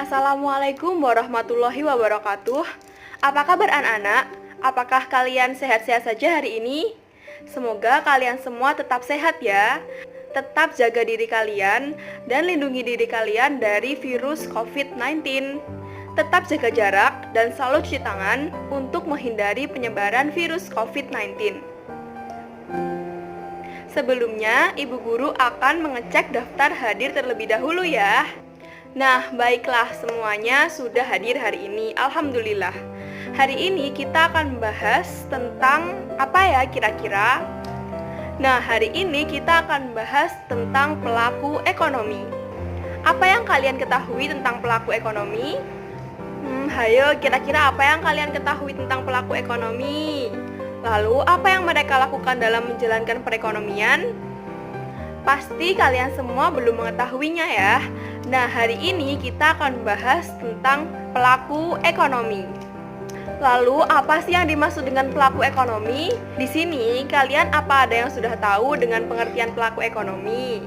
Assalamualaikum warahmatullahi wabarakatuh. Apa kabar anak-anak? Apakah kalian sehat-sehat saja hari ini? Semoga kalian semua tetap sehat ya. Tetap jaga diri kalian dan lindungi diri kalian dari virus COVID-19. Tetap jaga jarak dan selalu cuci tangan untuk menghindari penyebaran virus COVID-19. Sebelumnya, Ibu Guru akan mengecek daftar hadir terlebih dahulu ya. Nah, baiklah semuanya sudah hadir hari ini, alhamdulillah. Hari ini kita akan membahas tentang apa ya kira-kira? Nah, hari ini kita akan membahas tentang pelaku ekonomi. Apa yang kalian ketahui tentang pelaku ekonomi? Hayo, kira-kira apa yang kalian ketahui tentang pelaku ekonomi? Lalu, apa yang mereka lakukan dalam menjalankan perekonomian? Pasti kalian semua belum mengetahuinya ya. Nah, hari ini kita akan membahas tentang pelaku ekonomi. Lalu, apa sih yang dimaksud dengan pelaku ekonomi? Di sini, kalian apa ada yang sudah tahu dengan pengertian pelaku ekonomi?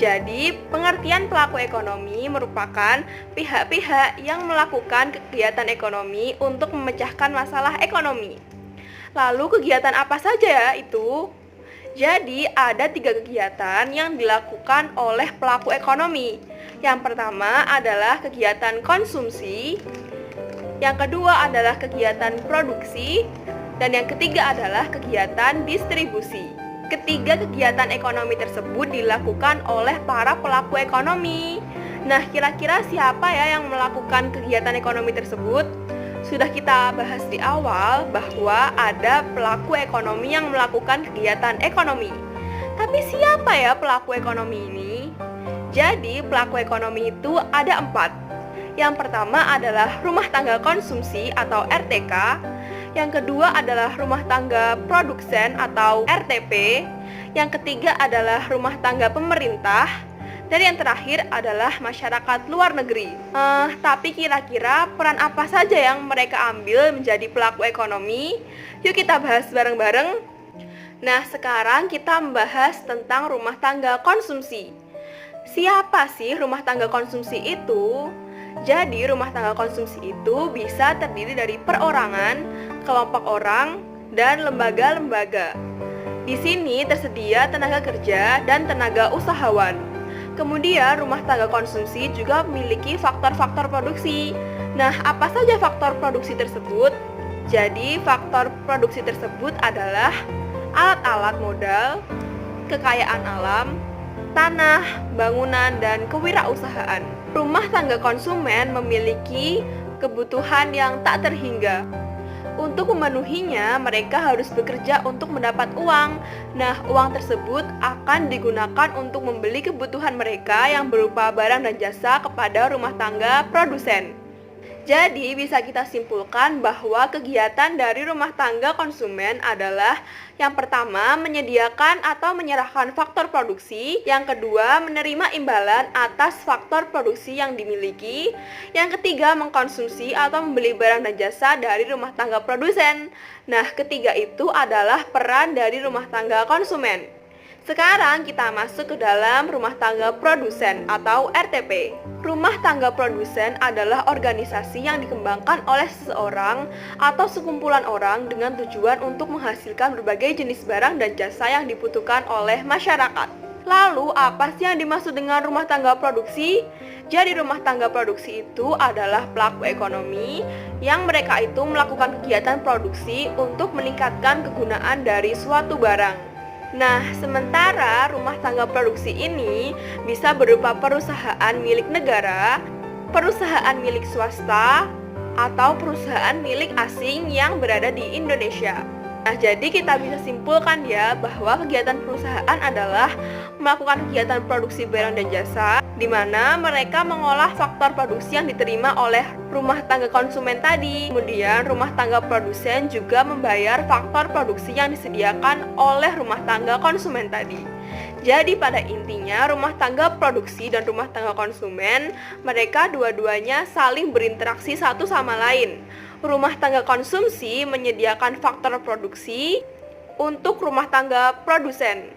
Jadi, pengertian pelaku ekonomi merupakan pihak-pihak yang melakukan kegiatan ekonomi untuk memecahkan masalah ekonomi. Lalu kegiatan apa saja ya itu? Jadi ada 3 kegiatan yang dilakukan oleh pelaku ekonomi. Yang pertama adalah kegiatan konsumsi, yang kedua adalah kegiatan produksi, dan yang ketiga adalah kegiatan distribusi. Ketiga kegiatan ekonomi tersebut dilakukan oleh para pelaku ekonomi. Nah, kira-kira siapa ya yang melakukan kegiatan ekonomi tersebut? Sudah kita bahas di awal bahwa ada pelaku ekonomi yang melakukan kegiatan ekonomi. Tapi siapa ya pelaku ekonomi ini? Jadi pelaku ekonomi itu ada 4. Yang pertama adalah rumah tangga konsumsi atau RTK. Yang kedua adalah rumah tangga produsen atau RTP. Yang ketiga adalah rumah tangga pemerintah. Dan yang terakhir adalah masyarakat luar negeri. Tapi kira-kira peran apa saja yang mereka ambil menjadi pelaku ekonomi? Yuk kita bahas bareng-bareng. Nah, sekarang kita membahas tentang rumah tangga konsumsi. Siapa sih rumah tangga konsumsi itu? Jadi, rumah tangga konsumsi itu bisa terdiri dari perorangan, kelompok orang, dan lembaga-lembaga. Di sini tersedia tenaga kerja dan tenaga usahawan. Kemudian, rumah tangga konsumsi juga memiliki faktor-faktor produksi. Nah, apa saja faktor produksi tersebut? Jadi, faktor produksi tersebut adalah alat-alat modal, kekayaan alam, tanah, bangunan, dan kewirausahaan. Rumah tangga konsumen memiliki kebutuhan yang tak terhingga. Untuk memenuhinya, mereka harus bekerja untuk mendapat uang. Nah, uang tersebut akan digunakan untuk membeli kebutuhan mereka yang berupa barang dan jasa kepada rumah tangga produsen. Jadi, bisa kita simpulkan bahwa kegiatan dari rumah tangga konsumen adalah yang pertama, menyediakan atau menyerahkan faktor produksi. Yang kedua, menerima imbalan atas faktor produksi yang dimiliki. Yang ketiga, mengkonsumsi atau membeli barang dan jasa dari rumah tangga produsen. Nah, ketiga itu adalah peran dari rumah tangga konsumen. Sekarang kita masuk ke dalam rumah tangga produsen atau RTP. Rumah tangga produsen adalah organisasi yang dikembangkan oleh seseorang atau sekumpulan orang dengan tujuan untuk menghasilkan berbagai jenis barang dan jasa yang dibutuhkan oleh masyarakat. Lalu, apa sih yang dimaksud dengan rumah tangga produksi? Jadi, rumah tangga produksi itu adalah pelaku ekonomi yang mereka itu melakukan kegiatan produksi untuk meningkatkan kegunaan dari suatu barang. Nah, sementara rumah tangga produksi ini bisa berupa perusahaan milik negara, perusahaan milik swasta, atau perusahaan milik asing yang berada di Indonesia. Nah, jadi kita bisa simpulkan ya bahwa kegiatan perusahaan adalah melakukan kegiatan produksi barang dan jasa di mana mereka mengolah faktor produksi yang diterima oleh rumah tangga konsumen tadi. Kemudian rumah tangga produsen juga membayar faktor produksi yang disediakan oleh rumah tangga konsumen tadi. Jadi pada intinya rumah tangga produksi dan rumah tangga konsumen mereka dua-duanya saling berinteraksi satu sama lain. Rumah tangga konsumsi menyediakan faktor produksi untuk rumah tangga produsen.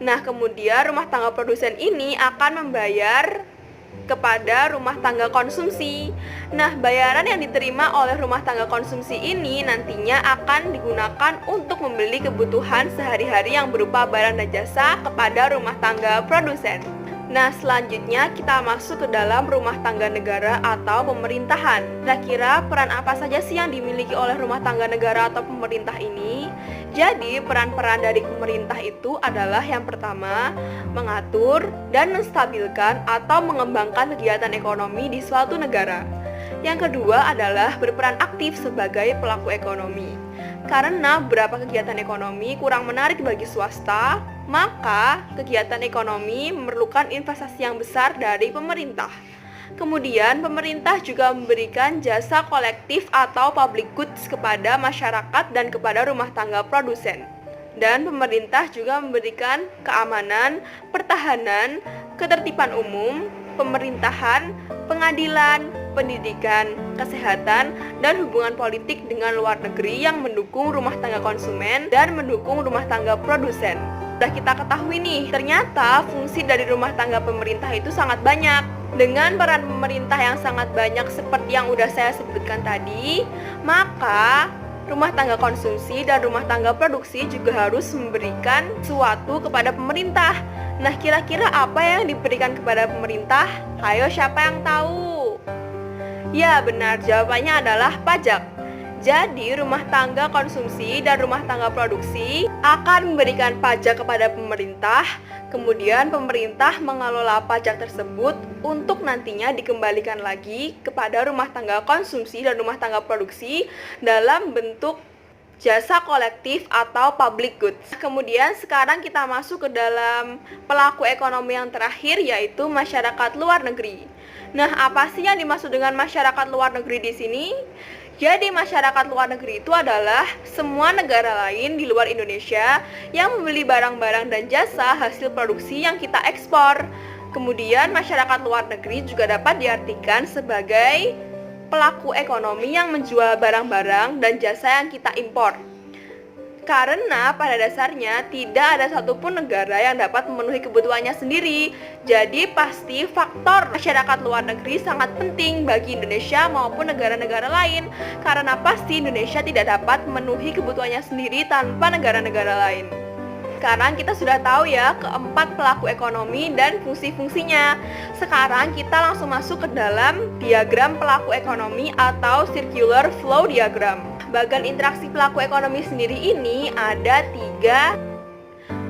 Nah, kemudian rumah tangga produsen ini akan membayar kepada rumah tangga konsumsi. Nah, bayaran yang diterima oleh rumah tangga konsumsi ini nantinya akan digunakan untuk membeli kebutuhan sehari-hari yang berupa barang dan jasa kepada rumah tangga produsen. Nah, selanjutnya kita masuk ke dalam rumah tangga negara atau pemerintahan. Kira-kira peran apa saja sih yang dimiliki oleh rumah tangga negara atau pemerintah ini? Jadi, peran-peran dari pemerintah itu adalah yang pertama, mengatur dan menstabilkan atau mengembangkan kegiatan ekonomi di suatu negara. Yang kedua adalah berperan aktif sebagai pelaku ekonomi. Karena beberapa kegiatan ekonomi kurang menarik bagi swasta, maka kegiatan ekonomi memerlukan investasi yang besar dari pemerintah. Kemudian, pemerintah juga memberikan jasa kolektif atau public goods kepada masyarakat dan kepada rumah tangga produsen. Dan pemerintah juga memberikan keamanan, pertahanan, ketertiban umum, pemerintahan, pengadilan, pendidikan, kesehatan, dan hubungan politik dengan luar negeri yang mendukung rumah tangga konsumen dan mendukung rumah tangga produsen. Sudah kita ketahui nih, ternyata fungsi dari rumah tangga pemerintah itu sangat banyak. Dengan peran pemerintah yang sangat banyak seperti yang udah saya sebutkan tadi, maka rumah tangga konsumsi dan rumah tangga produksi juga harus memberikan sesuatu kepada pemerintah. Nah, kira-kira apa yang diberikan kepada pemerintah? Ayo, siapa yang tahu? Ya, benar, jawabannya adalah pajak. Jadi, rumah tangga konsumsi dan rumah tangga produksi akan memberikan pajak kepada pemerintah. Kemudian pemerintah mengelola pajak tersebut untuk nantinya dikembalikan lagi kepada rumah tangga konsumsi dan rumah tangga produksi dalam bentuk jasa kolektif atau public goods. Kemudian sekarang kita masuk ke dalam pelaku ekonomi yang terakhir, yaitu masyarakat luar negeri. Nah, apa sih yang dimaksud dengan masyarakat luar negeri di sini? Jadi, masyarakat luar negeri itu adalah semua negara lain di luar Indonesia yang membeli barang-barang dan jasa hasil produksi yang kita ekspor. Kemudian, masyarakat luar negeri juga dapat diartikan sebagai pelaku ekonomi yang menjual barang-barang dan jasa yang kita impor. Karena pada dasarnya tidak ada satupun negara yang dapat memenuhi kebutuhannya sendiri. Jadi pasti faktor masyarakat luar negeri sangat penting bagi Indonesia maupun negara-negara lain. Karena pasti Indonesia tidak dapat memenuhi kebutuhannya sendiri tanpa negara-negara lain. Sekarang kita sudah tahu ya keempat pelaku ekonomi dan fungsi-fungsinya. Sekarang kita langsung masuk ke dalam diagram pelaku ekonomi atau circular flow diagram. Bagian interaksi pelaku ekonomi sendiri ini ada 3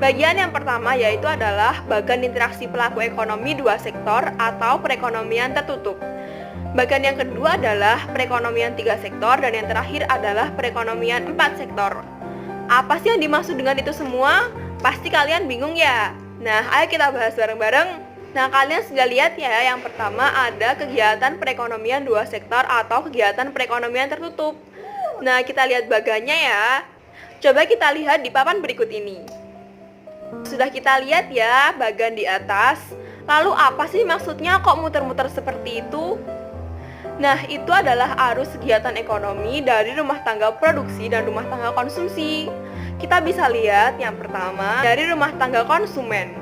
bagian. Yang pertama yaitu adalah bagian interaksi pelaku ekonomi 2 sektor atau perekonomian tertutup. Bagian yang kedua adalah perekonomian 3 sektor dan yang terakhir adalah perekonomian 4 sektor. Apa sih yang dimaksud dengan itu semua? Pasti kalian bingung ya? Nah, ayo kita bahas bareng-bareng. Nah, kalian sudah lihat ya, yang pertama ada kegiatan perekonomian 2 sektor atau kegiatan perekonomian tertutup. Nah, kita lihat bagannya ya. Coba kita lihat di papan berikut ini. Sudah kita lihat ya bagan di atas. Lalu apa sih maksudnya kok muter-muter seperti itu? Nah, itu adalah arus kegiatan ekonomi dari rumah tangga produksi dan rumah tangga konsumsi. Kita bisa lihat yang pertama dari rumah tangga konsumen.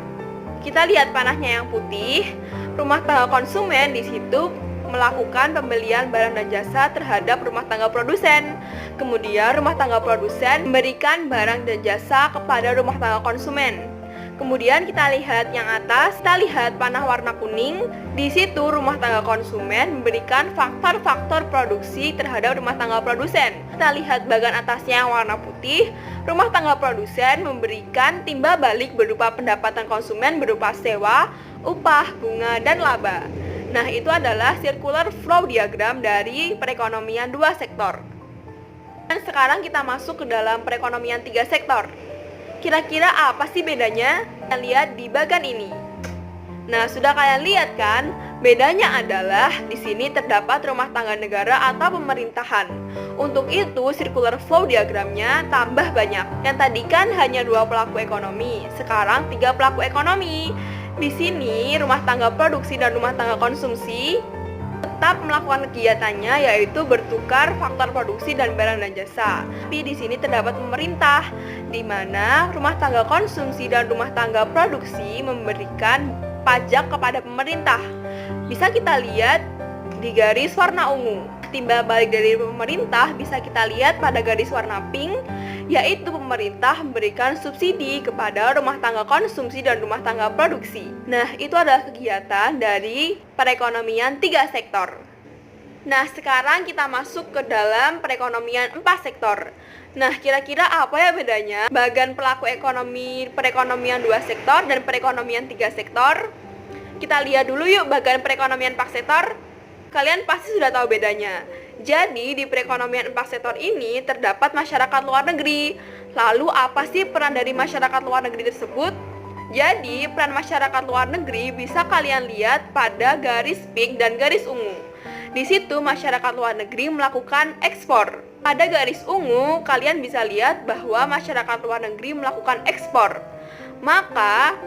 Kita lihat panahnya yang putih. Rumah tangga konsumen di situ melakukan pembelian barang dan jasa terhadap rumah tangga produsen. Kemudian rumah tangga produsen memberikan barang dan jasa kepada rumah tangga konsumen. Kemudian kita lihat yang atas, kita lihat panah warna kuning. Di situ rumah tangga konsumen memberikan faktor-faktor produksi terhadap rumah tangga produsen. Kita lihat bagian atasnya yang warna putih. Rumah tangga produsen memberikan timba balik berupa pendapatan konsumen berupa sewa, upah, bunga, dan laba. Nah, itu adalah circular flow diagram dari perekonomian 2 sektor. Dan sekarang kita masuk ke dalam perekonomian 3 sektor. Kira-kira apa sih bedanya? Kita lihat di bagian ini. Nah, sudah kalian lihat kan? Bedanya adalah di sini terdapat rumah tangga negara atau pemerintahan. Untuk itu, circular flow diagramnya tambah banyak. Yang tadi kan hanya 2 pelaku ekonomi, sekarang 3 pelaku ekonomi. Di sini, rumah tangga produksi dan rumah tangga konsumsi tetap melakukan kegiatannya, yaitu bertukar faktor produksi dan barang dan jasa. Tapi di sini terdapat pemerintah, di mana rumah tangga konsumsi dan rumah tangga produksi memberikan pajak kepada pemerintah. bisa kita lihat di garis warna ungu. Timbal balik dari pemerintah bisa kita lihat pada garis warna pink, yaitu pemerintah memberikan subsidi kepada rumah tangga konsumsi dan rumah tangga produksi. Nah, itu adalah kegiatan dari perekonomian 3 sektor. Nah, sekarang kita masuk ke dalam perekonomian 4 sektor. Nah, kira-kira apa ya bedanya bagian pelaku ekonomi perekonomian 2 sektor dan perekonomian 3 sektor? Kita lihat dulu yuk bagian perekonomian 4 sektor. Kalian pasti sudah tahu bedanya. Jadi, di perekonomian 4 sektor ini terdapat masyarakat luar negeri. Lalu, apa sih peran dari masyarakat luar negeri tersebut? Jadi, peran masyarakat luar negeri bisa kalian lihat pada garis pink dan garis ungu. Di situ masyarakat luar negeri melakukan ekspor. Pada garis ungu, kalian bisa lihat bahwa masyarakat luar negeri melakukan ekspor. Maka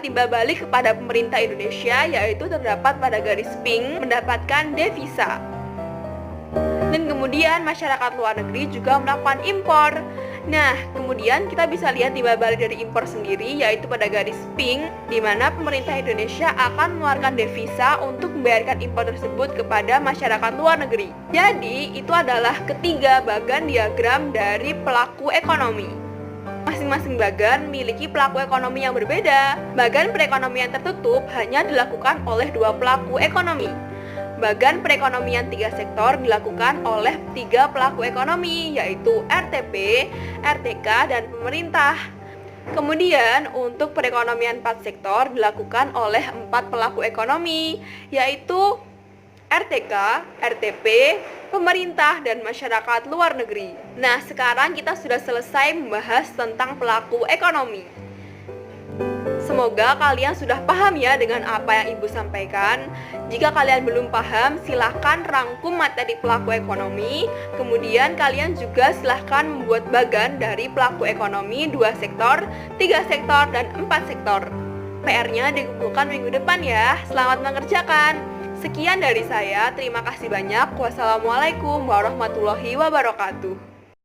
timbal balik kepada pemerintah Indonesia, yaitu terdapat pada garis pink mendapatkan devisa. Dan kemudian masyarakat luar negeri juga melakukan impor. Nah, kemudian kita bisa lihat timbal balik dari impor sendiri, yaitu pada garis pink, di mana pemerintah Indonesia akan mengeluarkan devisa untuk membayarkan impor tersebut kepada masyarakat luar negeri. Jadi, itu adalah ketiga bagian diagram dari pelaku ekonomi. Masing-masing bagian memiliki pelaku ekonomi yang berbeda. Bagian perekonomian tertutup hanya dilakukan oleh 2 pelaku ekonomi. Bagian perekonomian 3 sektor dilakukan oleh 3 pelaku ekonomi, yaitu RTP, RTK, dan pemerintah. Kemudian untuk perekonomian 4 sektor dilakukan oleh 4 pelaku ekonomi, yaitu RTK, RTP, pemerintah, dan masyarakat luar negeri. Nah, sekarang kita sudah selesai membahas tentang pelaku ekonomi. Semoga kalian sudah paham ya dengan apa yang Ibu sampaikan. Jika kalian belum paham, silahkan rangkum materi pelaku ekonomi. Kemudian kalian juga silahkan membuat bagan dari pelaku ekonomi 2 sektor, 3 sektor, dan 4 sektor. PR-nya dikumpulkan minggu depan ya. Selamat mengerjakan. Sekian dari saya, terima kasih banyak. Wassalamualaikum warahmatullahi wabarakatuh.